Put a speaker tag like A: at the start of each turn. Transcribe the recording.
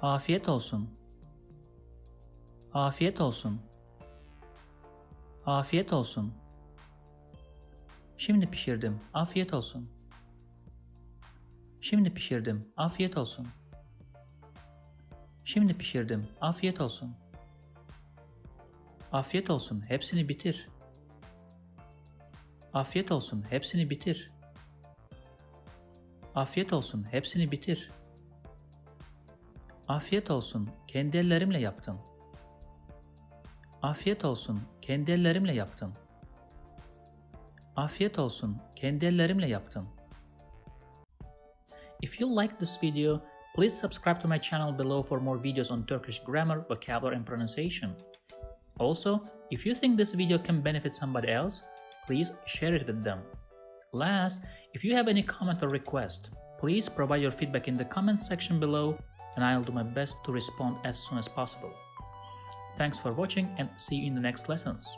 A: Afiyet olsun. Afiyet olsun. Afiyet olsun. Şimdi pişirdim. Afiyet olsun. Şimdi pişirdim. Afiyet olsun. Şimdi pişirdim. Afiyet olsun. Afiyet olsun. Hepsini bitir. Afiyet olsun. Hepsini bitir. Afiyet olsun. Hepsini bitir. Afiyet olsun. Kendi ellerimle yaptım. Afiyet olsun. Kendi ellerimle yaptım. Afiyet olsun. Kendi ellerimle yaptım. If you like this video, please subscribe to my channel below for more videos on Turkish grammar, vocabulary and pronunciation. Also, if you think this video can benefit somebody else, please share it with them. Last, if you have any comment or request, please provide your feedback in the comment section below and I'll do my best to respond as soon as possible. Thanks for watching and see you in the next lessons.